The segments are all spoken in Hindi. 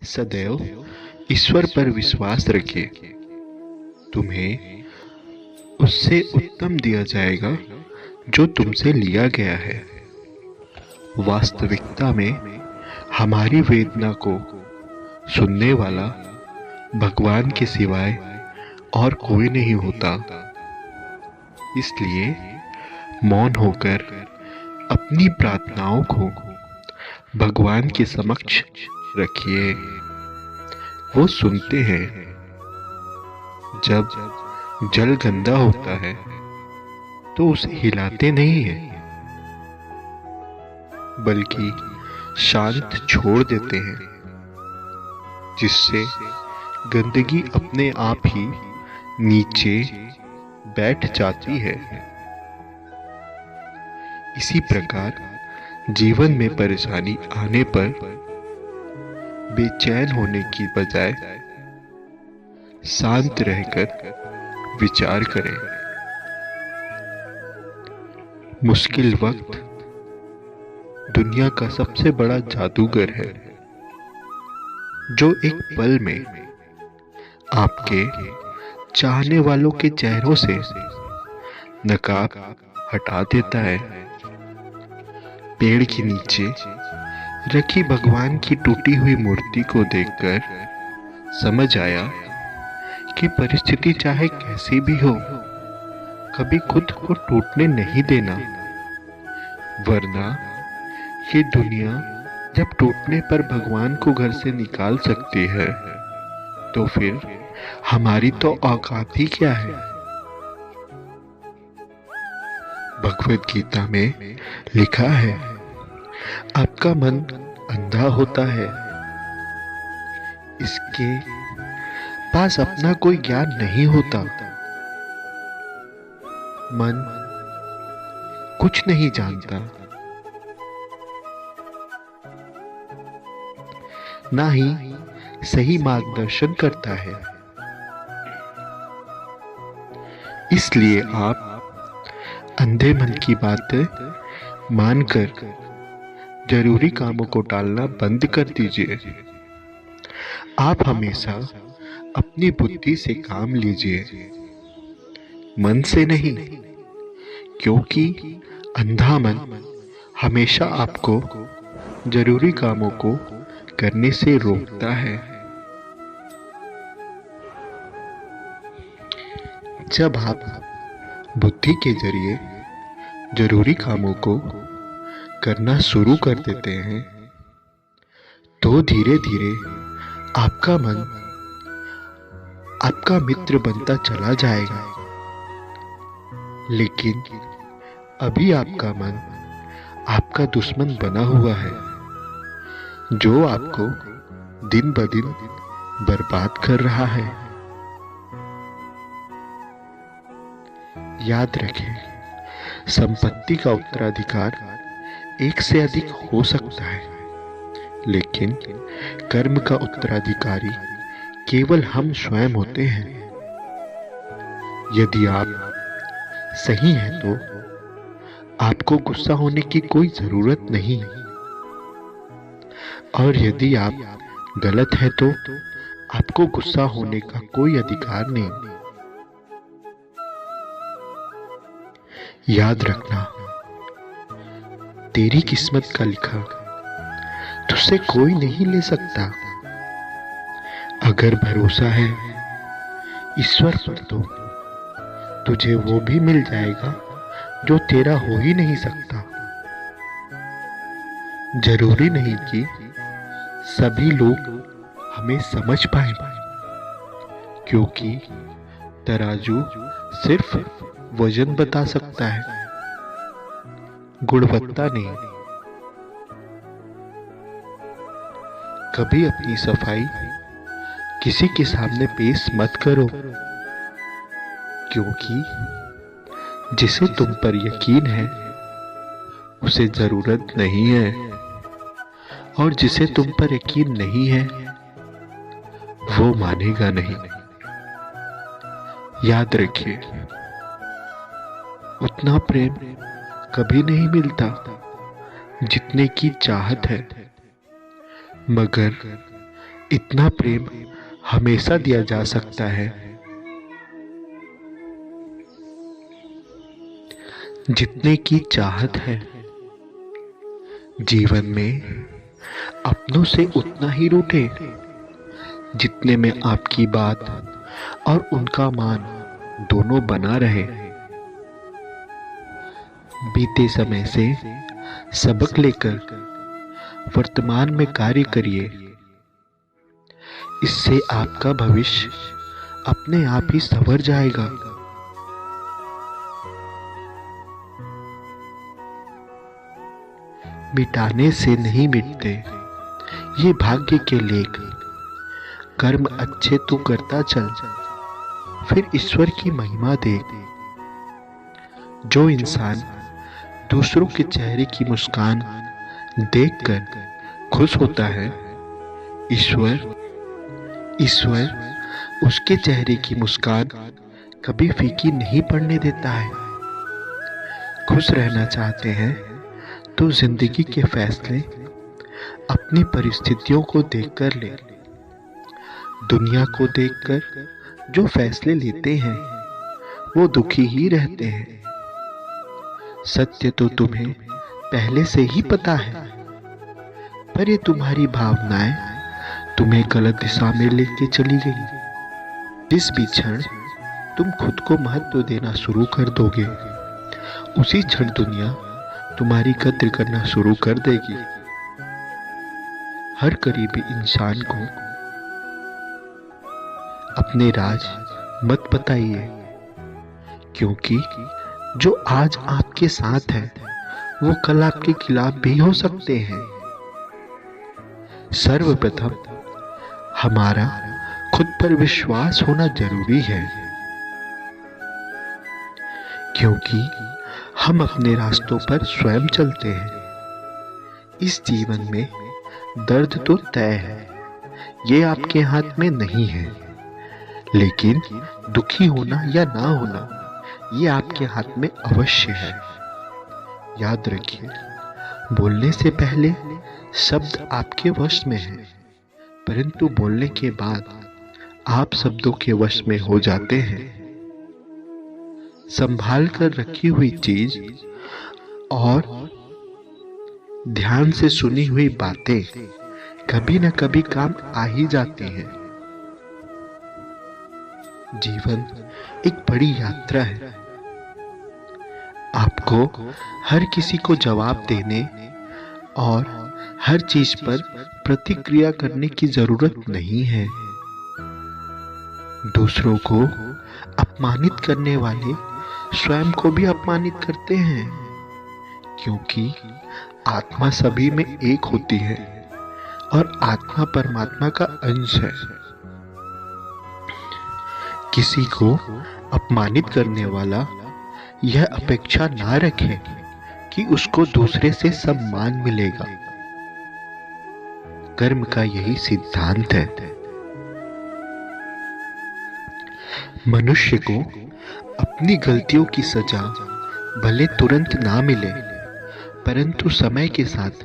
सदैव ईश्वर पर विश्वास रखिए। तुम्हें उससे उत्तम दिया जाएगा जो तुमसे लिया गया है। वास्तविकता में हमारी वेदना को सुनने वाला भगवान के सिवाय और कोई नहीं होता। इसलिए मौन होकर अपनी प्रार्थनाओं को भगवान के समक्ष रखिए। वो सुनते हैं। जब जल गंदा होता है तो उसे हिलाते नहीं हैं, बल्कि शांत छोड़ देते हैं, जिससे गंदगी अपने आप ही नीचे बैठ जाती है। इसी प्रकार जीवन में परेशानी आने पर बेचैन होने की बजाय शांत रहकर विचार करें। मुश्किल वक्त दुनिया का सबसे बड़ा जादूगर है, जो एक पल में आपके चाहने वालों के चेहरों से नकाब हटा देता है। पेड़ के नीचे रखी भगवान की टूटी हुई मूर्ति को देखकर समझ आया कि परिस्थिति चाहे कैसी भी हो, कभी खुद को टूटने नहीं देना, वरना ये दुनिया जब टूटने पर भगवान को घर से निकाल सकती है, तो फिर हमारी तो औकात ही क्या है। भगवत गीता में लिखा है, आपका मन अंधा होता है, इसके पास अपना कोई ज्ञान नहीं होता। मन कुछ नहीं जानता, ना ही सही मार्गदर्शन करता है। इसलिए आप अंधे मन की बातें मानकर जरूरी कामों को टालना बंद कर दीजिए। आप हमेशा अपनी बुद्धि से काम लीजिए, मन से नहीं, क्योंकि अंधा मन हमेशा आपको जरूरी कामों को करने से रोकता है। जब आप बुद्धि के जरिए जरूरी कामों को करना शुरू कर देते हैं, तो धीरे धीरे आपका मन आपका मित्र बनता चला जाएगा। लेकिन अभी आपका मन आपका दुश्मन बना हुआ है, जो आपको दिन ब दिन बर्बाद कर रहा है। याद रखें, संपत्ति का उत्तराधिकार एक से अधिक हो सकता है, लेकिन कर्म का उत्तराधिकारी केवल हम स्वयं होते हैं। यदि आप सही हैं तो आपको गुस्सा होने की कोई जरूरत नहीं, और यदि आप गलत हैं तो आपको गुस्सा होने का कोई अधिकार नहीं। याद रखना, तेरी किस्मत का लिखा तुझसे कोई नहीं ले सकता। अगर भरोसा है ईश्वर पर, तो तुझे वो भी मिल जाएगा जो तेरा हो ही नहीं सकता। जरूरी नहीं कि सभी लोग हमें समझ पाए, क्योंकि तराजू सिर्फ वजन बता सकता है, गुणवत्ता नहीं। कभी अपनी सफाई किसी के सामने पेश मत करो, क्योंकि जिसे तुम पर यकीन है उसे जरूरत नहीं है, और जिसे तुम पर यकीन नहीं है वो मानेगा नहीं। याद रखिए, उतना प्रेम कभी नहीं मिलता जितने की चाहत है, मगर इतना प्रेम हमेशा दिया जा सकता है जितने की चाहत है। जीवन में अपनों से उतना ही रूठे जितने में आपकी बात और उनका मान दोनों बना रहे। बीते समय से सबक लेकर वर्तमान में कार्य करिए। इससे आपका भविष्य अपने आप ही संवर जाएगा। मिटाने से नहीं मिटते ये भाग्य के लेख। कर्म अच्छे तू करता चल, फिर ईश्वर की महिमा देख। जो इंसान दूसरों के चेहरे की मुस्कान देखकर खुश होता है, ईश्वर उसके चेहरे की मुस्कान कभी फीकी नहीं पड़ने देता है। खुश रहना चाहते हैं तो जिंदगी के फैसले अपनी परिस्थितियों को देखकर ले। दुनिया को देखकर जो फैसले लेते हैं वो दुखी ही रहते हैं। सत्य तो तुम्हें पहले से ही पता है, पर ये तुम्हारी भावनाएं तुम्हें गलत दिशा में लेके चली गई। जिस भी क्षण तुम खुद को महत्व देना शुरू कर दोगे, उसी क्षण दुनिया तुम्हारी कद्र करना शुरू कर देगी। हर करीबी इंसान को अपने राज मत बताइए, क्योंकि जो आज आपके साथ है वो कल आपके खिलाफ भी हो सकते हैं। सर्वप्रथम हमारा खुद पर विश्वास होना जरूरी है, क्योंकि हम अपने रास्तों पर स्वयं चलते हैं। इस जीवन में दर्द तो तय है, ये आपके हाथ में नहीं है, लेकिन दुखी होना या ना होना ये आपके हाथ में अवश्य है। याद रखिए, बोलने से पहले शब्द आपके वश में है, परंतु बोलने के बाद आप शब्दों के वश में हो जाते हैं। संभाल कर रखी हुई चीज और ध्यान से सुनी हुई बातें कभी न कभी काम आ ही जाती हैं। जीवन एक बड़ी यात्रा है। आपको हर किसी को जवाब देने और हर चीज पर प्रतिक्रिया करने की जरूरत नहीं है। दूसरों को अपमानित करने वाले स्वयं को भी अपमानित करते हैं, क्योंकि आत्मा सभी में एक होती है और आत्मा परमात्मा का अंश है। किसी को अपमानित करने वाला यह अपेक्षा ना रखे कि उसको दूसरे से सम्मान मिलेगा। कर्म का यही सिद्धांत है। मनुष्य को अपनी गलतियों की सजा भले तुरंत ना मिले, परंतु समय के साथ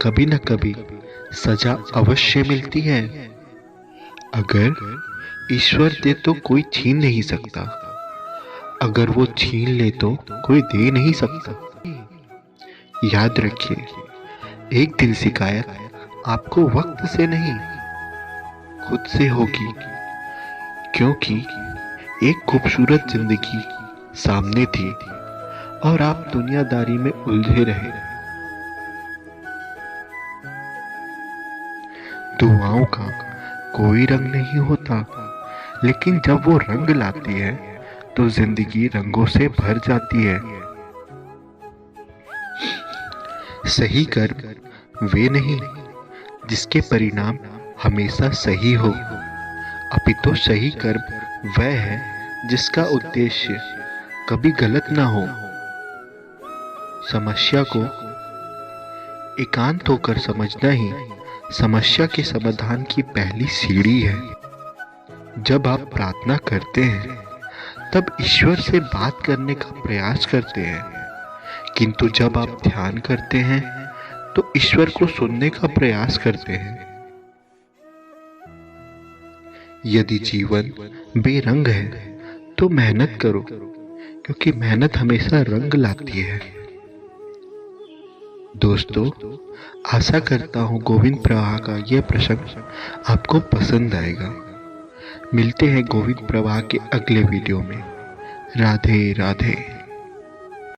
कभी न कभी सजा अवश्य मिलती है। अगर ईश्वर दे तो कोई छीन नहीं सकता, अगर वो छीन ले तो कोई दे नहीं सकता। याद रखिए, एक दिन शिकायत आपको वक्त से नहीं खुद से होगी, क्योंकि एक खूबसूरत जिंदगी सामने थी और आप दुनियादारी में उलझे रहे। दुआओं का कोई रंग नहीं होता, लेकिन जब वो रंग लाती है तो जिंदगी रंगों से भर जाती है। सही कर्म वे नहीं जिसके परिणाम हमेशा सही हो, अपितु सही कर्म वह है जिसका उद्देश्य कभी गलत ना हो। समस्या को एकांत होकर समझना ही समस्या के समाधान की पहली सीढ़ी है। जब आप प्रार्थना करते हैं तब ईश्वर से बात करने का प्रयास करते हैं, किंतु जब आप ध्यान करते हैं तो ईश्वर को सुनने का प्रयास करते हैं। यदि जीवन बेरंग है तो मेहनत करो, क्योंकि मेहनत हमेशा रंग लाती है। दोस्तों, आशा करता हूँ गोविंद प्रवाह का यह प्रसंग आपको पसंद आएगा। मिलते हैं गोविंद प्रवाह के अगले वीडियो में। राधे राधे।